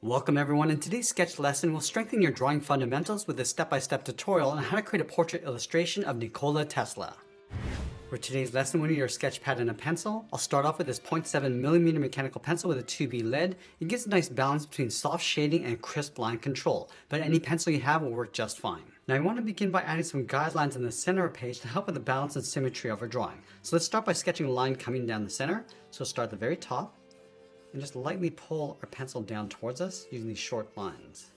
Welcome everyone. In today's sketch lesson, we'll strengthen your drawing fundamentals with a step-by-step tutorial on how to create a portrait illustration of Nikola Tesla. For today's lesson, we need our sketch pad and a pencil. I'll start off with this 0.7mm mechanical pencil with a 2B lead. It gives a nice balance between soft shading and crisp line control, but any pencil you have will work just fine. Now I want to begin by adding some guidelines in the center of the page to help with the balance and symmetry of our drawing. So let's start by sketching a line coming down the center. So start at the very top and just lightly pull our pencil down towards us using these short lines.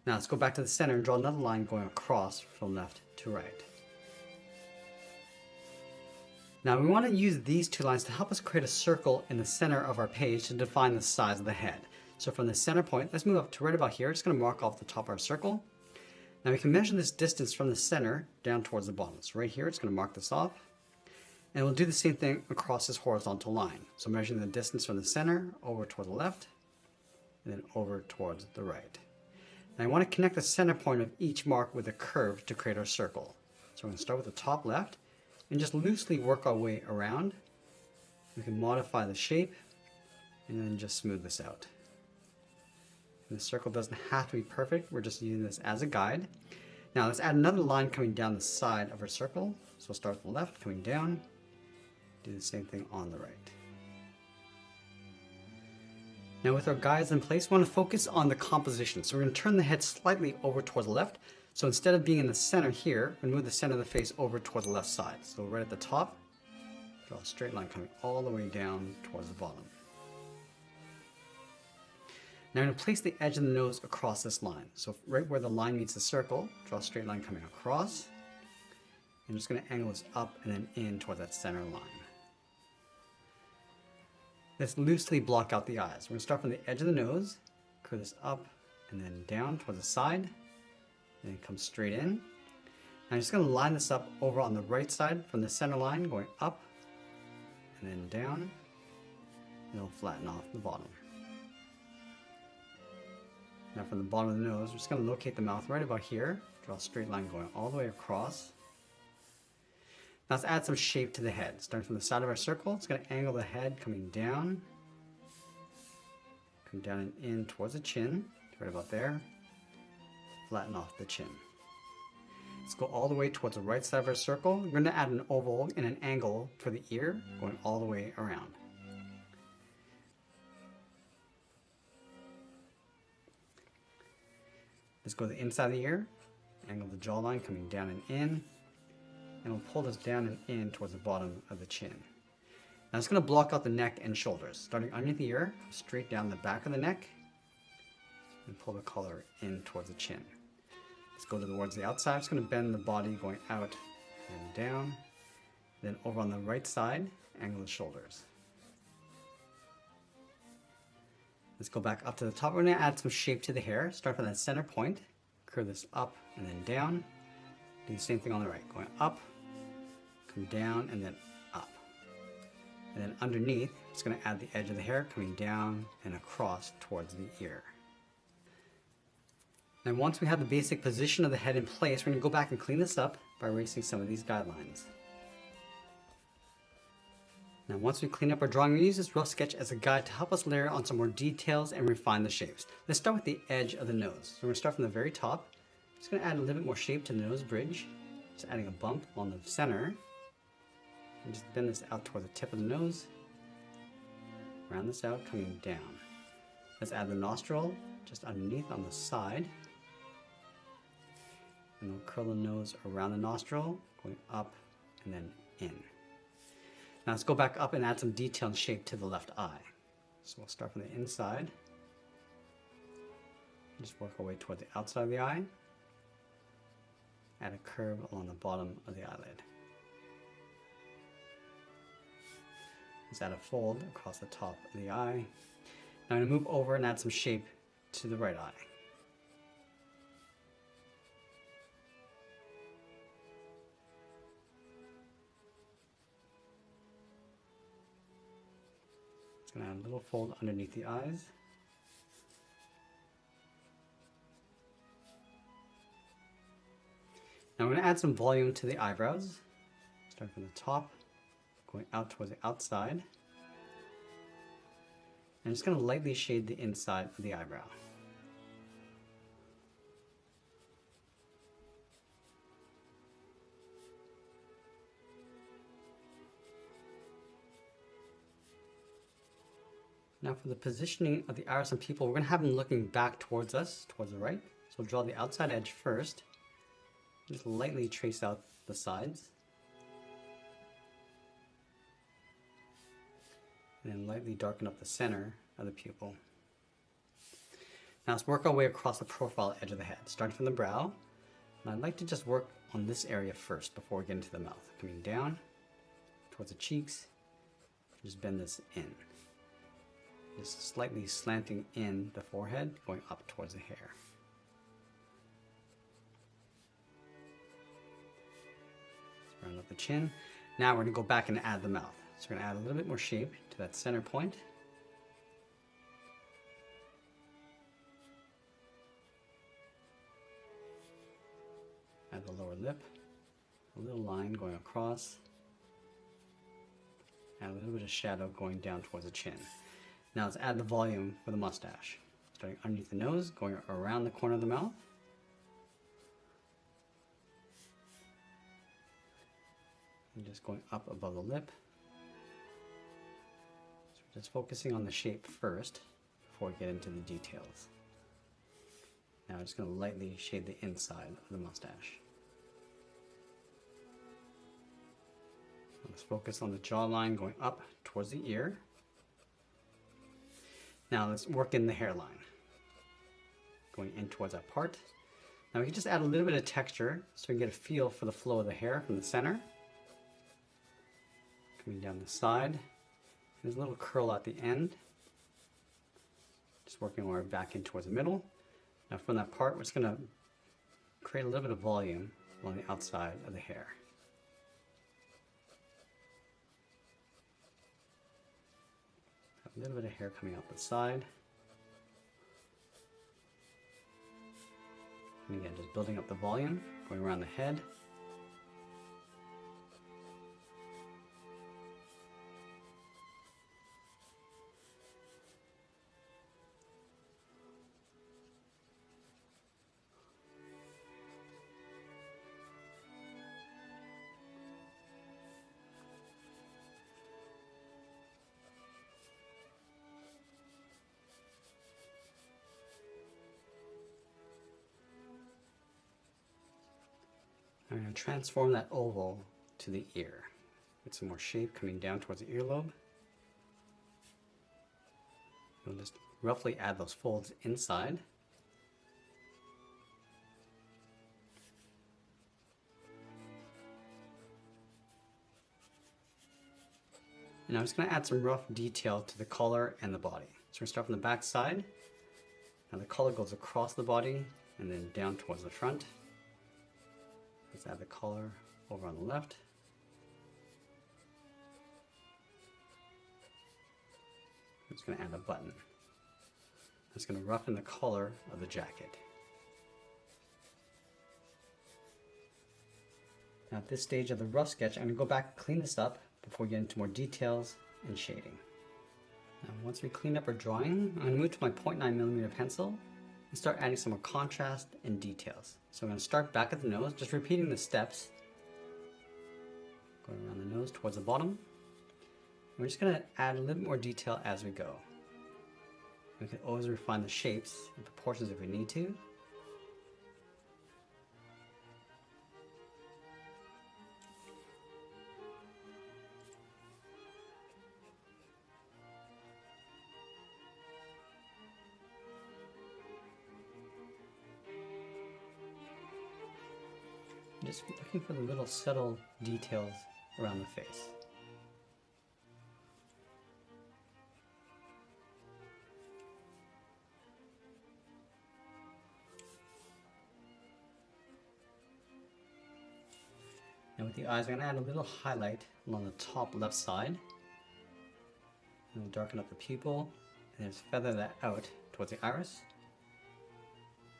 Now let's go back to the center and draw another line going across from left to right. Now we want to use these two lines to help us create a circle in the center of our page to define the size of the head. So from the center point, let's move up to right about here. Just going to mark off the top of our circle. Now we can measure this distance from the center down towards the bottom. So right here, it's going to mark this off. And we'll do the same thing across this horizontal line. So measuring the distance from the center over toward the left and then over towards the right. Now I want to connect the center point of each mark with a curve to create our circle. So we're going to start with the top left and just loosely work our way around. We can modify the shape and then just smooth this out. And the circle doesn't have to be perfect. We're just using this as a guide. Now let's add another line coming down the side of our circle. So we'll start with the left, coming down. Do the same thing on the right. Now with our guides in place, we want to focus on the composition. So we're going to turn the head slightly over towards the left. So instead of being in the center here, we're going to move the center of the face over toward the left side. So right at the top, draw a straight line coming all the way down towards the bottom. Now I'm going to place the edge of the nose across this line. So right where the line meets the circle, draw a straight line coming across. I'm just going to angle this up and then in toward that center line. Let's loosely block out the eyes. We're going to start from the edge of the nose, curve this up and then down towards the side, and then come straight in. I'm just going to line this up over on the right side from the center line, going up and then down, and it'll flatten off the bottom. Now from the bottom of the nose, we're just going to locate the mouth right about here, draw a straight line going all the way across. Now let's add some shape to the head. Starting from the side of our circle, it's going to angle the head coming down. Come down and in towards the chin, right about there. Flatten off the chin. Let's go all the way towards the right side of our circle. We're going to add an oval and an angle for the ear, going all the way around. Let's go to the inside of the ear, angle the jawline coming down and in. And we'll pull this down and in towards the bottom of the chin. Now it's going to block out the neck and shoulders. Starting underneath the ear, straight down the back of the neck, and pull the collar in towards the chin. Let's go towards the outside. It's going to bend the body going out and down. Then over on the right side, angle the shoulders. Let's go back up to the top. We're going to add some shape to the hair. Start from that center point, curve this up and then down. Do the same thing on the right, going up, come down, and then up. And then underneath, it's going to add the edge of the hair coming down and across towards the ear. Now once we have the basic position of the head in place, we're going to go back and clean this up by erasing some of these guidelines. Now once we clean up our drawing, we use this rough sketch as a guide to help us layer on some more details and refine the shapes. Let's start with the edge of the nose. So we're going to start from the very top. Just going to add a little bit more shape to the nose bridge. Just adding a bump on the center. And just bend this out toward the tip of the nose. Round this out, coming down. Let's add the nostril just underneath on the side. And we'll curl the nose around the nostril, going up and then in. Now let's go back up and add some detail and shape to the left eye. So we'll start from the inside. Just work our way toward the outside of the eye. Add a curve along the bottom of the eyelid. Let's add a fold across the top of the eye. Now I'm going to move over and add some shape to the right eye. It's going to add a little fold underneath the eyes. Now I'm going to add some volume to the eyebrows. Start from the top, going out towards the outside. I'm just going to lightly shade the inside of the eyebrow. Now for the positioning of the iris and pupil, we're going to have them looking back towards us, towards the right. So we'll draw the outside edge first. Just lightly trace out the sides. And then lightly darken up the center of the pupil. Now let's work our way across the profile edge of the head, starting from the brow. And I'd like to just work on this area first before we get into the mouth. Coming down towards the cheeks, just bend this in. Just slightly slanting in the forehead, going up towards the hair. Let's round up the chin. Now we're going to go back and add the mouth. So we're going to add a little bit more shape to that center point. Add the lower lip, a little line going across, and a little bit of shadow going down towards the chin. Now let's add the volume for the mustache. Starting underneath the nose, going around the corner of the mouth. And just going up above the lip. So we're just focusing on the shape first before we get into the details. Now I'm just going to lightly shade the inside of the mustache. Let's focus on the jawline going up towards the ear. Now let's work in the hairline, going in towards that part. Now we can just add a little bit of texture so we can get a feel for the flow of the hair from the center. Coming down the side, there's a little curl at the end. Just working our way back in towards the middle. Now from that part, we're just going to create a little bit of volume along the outside of the hair. A little bit of hair coming out the side. And again, just building up the volume, going around the head. I'm going to transform that oval to the ear. Get some more shape coming down towards the earlobe. We'll just roughly add those folds inside. And I'm just going to add some rough detail to the collar and the body. So we're going to start from the back side. Now the collar goes across the body and then down towards the front. Let's add the collar over on the left. I'm just going to add a button. I'm just going to roughen the color of the jacket. Now at this stage of the rough sketch, I'm going to go back and clean this up before we get into more details and shading. Now once we clean up our drawing, I'm going to move to my 0.9mm pencil and start adding some more contrast and details. So I'm going to start back at the nose, just repeating the steps. Going around the nose towards the bottom. And we're just going to add a little more detail as we go. We can always refine the shapes and proportions if we need to. Just looking for the little subtle details around the face. Now with the eyes, we're going to add a little highlight along the top left side. And we'll darken up the pupil, and then just feather that out towards the iris.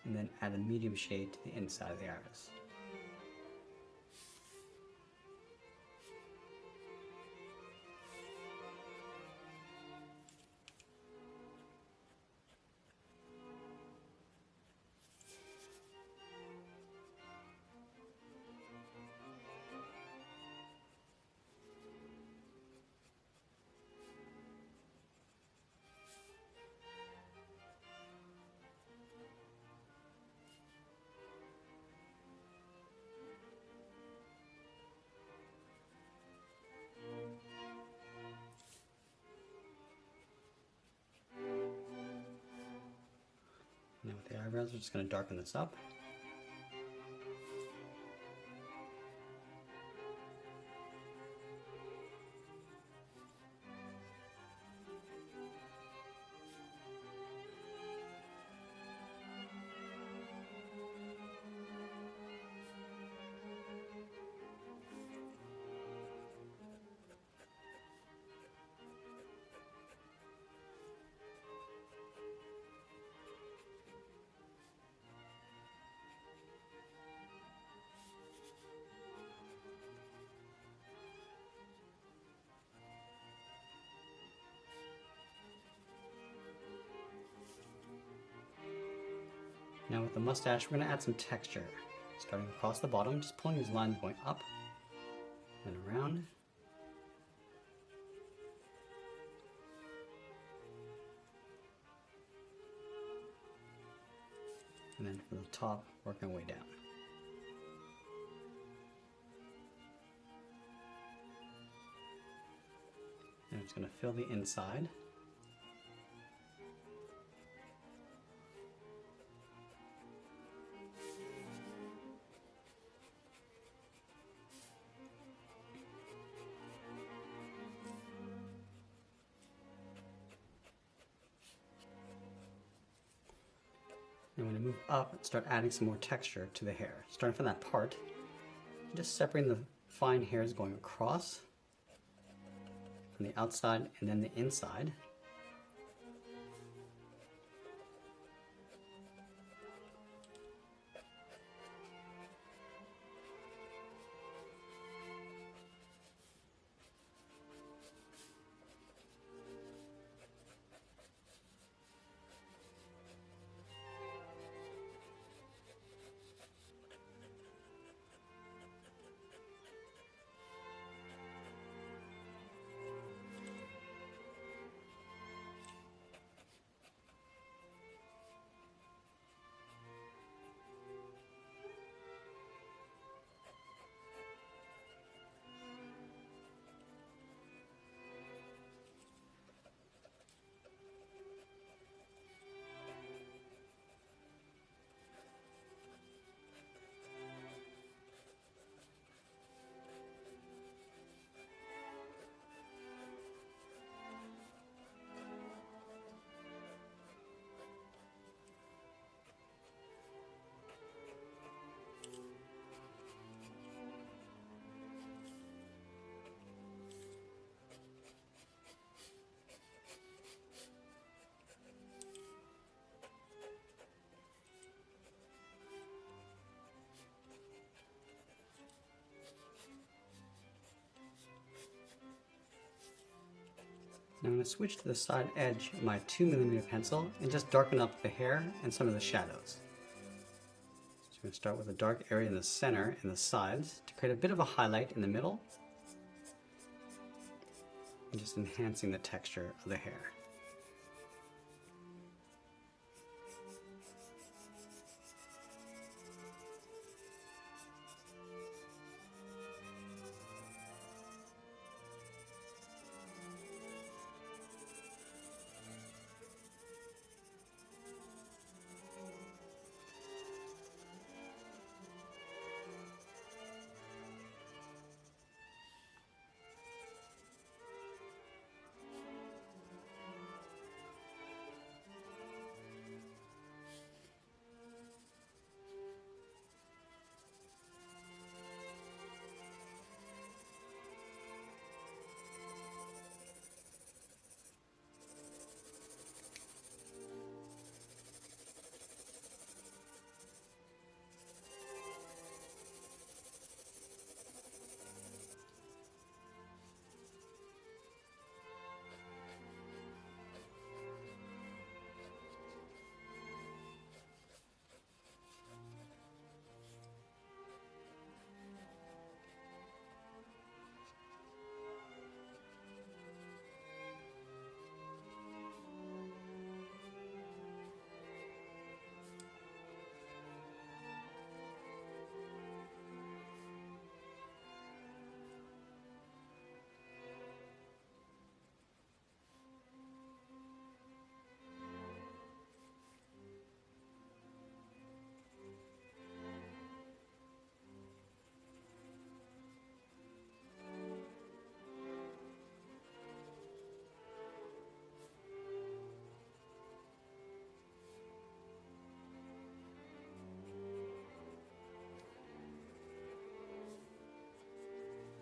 And then add a medium shade to the inside of the iris. With the eyebrows, we're just going to darken this up. Now with the mustache, we're going to add some texture. Starting across the bottom, just pulling these lines going up and around. And then from the top, working our way down. And it's going to fill the inside. And when you move up, start adding some more texture to the hair. Starting from that part, just separating the fine hairs going across from the outside and then the inside. Now I'm going to switch to the side edge of my 2mm pencil and just darken up the hair and some of the shadows. So I'm going to start with a dark area in the center and the sides to create a bit of a highlight in the middle, and just enhancing the texture of the hair.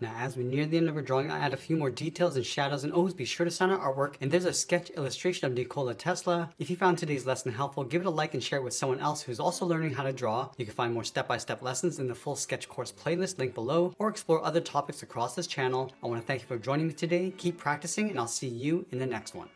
Now, as we near the end of our drawing, I add a few more details and shadows, and always be sure to sign out our work. And there's a sketch illustration of Nikola Tesla. If you found today's lesson helpful, give it a like and share it with someone else who's also learning how to draw. You can find more step-by-step lessons in the full sketch course playlist linked below, or explore other topics across this channel. I want to thank you for joining me today. Keep practicing, and I'll see you in the next one.